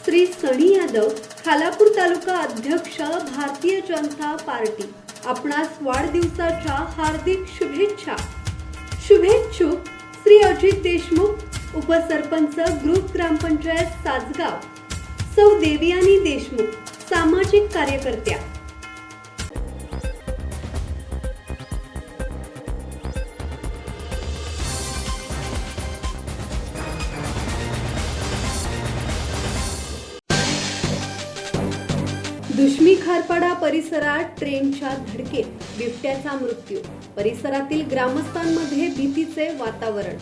श्री सनी यादव, खालापूर तालुका अध्यक्ष, भारतीय जनता पार्टी। आपणास वाढदिवसाच्या हार्दिक शुभेच्छा। शुभेच्छुक श्री अजित देशमुख, उपसरपंच, ग्रुप ग्रामपंचायत सासगाव, सौ देवयानी देशमुख, सामाजिक कार्यकर्त्या। दुष्मी खारपाडा परिसरात ट्रेनच्या धडकेत बिबट्याचा मृत्यू। परिसरातील ग्रामस्थांमध्ये भीतीचे वातावरण।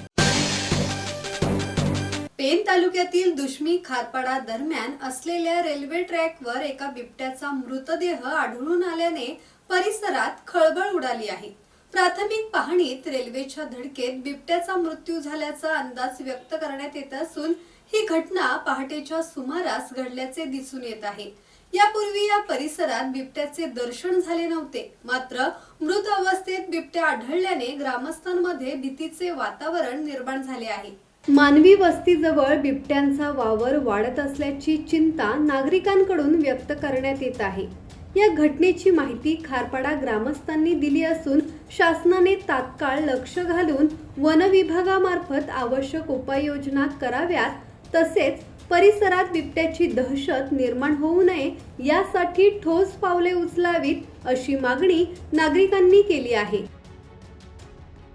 पेन तालुक्यातील दुष्मी खारपाडा दरम्यान असलेल्या रेल्वे ट्रॅकवर एका बिबट्याचा मृतदेह आढळून आल्याने परिसरात खळबळ उडाली आहे। प्राथमिक पाहणीत रेल्वेच्या धडकेत बिबट्याचा मृत्यू झाल्याचा अंदाज व्यक्त करण्यात येत असून ही घटना पहाटेच्या सुमारास घडल्याचे दिसून येत आहे। यापूर्वी या परिसरात बिबट्याचे दर्शन झाले नव्हते, मात्र मृत अवस्थेत बिबट्या आढळल्याने ग्रामस्थांमध्ये भीतीचे वातावरण निर्माण झाले आहे। मानवी वस्तीजवळ बिबट्यांचा वावर वाढत असल्याची चिंता नागरिकांकडून व्यक्त करण्यात येत आहे। या घटनेची माहिती खारपाडा ग्रामस्थांनी दिली असून शासनाने तात्काळ लक्ष घालून वन विभागामार्फत आवश्यक उपाययोजना कराव्यात, तसेच परिसरात बिबट्याची दहशत निर्माण होऊ नये यासाठी ठोस पावले उचलावीत, अशी मागणी नागरिकांनी केली आहे।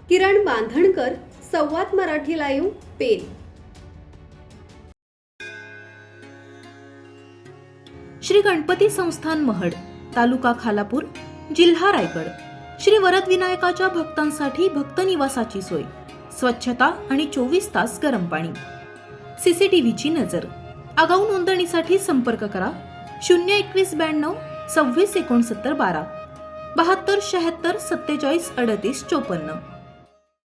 किरण बांधणकर, संवाद मराठी लाईव्ह, पेन। श्री गणपती संस्थान महड, तालुका खालापूर, जिल्हा रायगड। श्री वरद विनायकाच्या भक्तांसाठी भक्त निवासाची सोय, स्वच्छता आणि 24 तास गरम पाणी। सीसीटीव्हीची नजर। आगाऊ नोंदणीसाठी संपर्क करा 02192 26 69 12 72 76 47 38 54।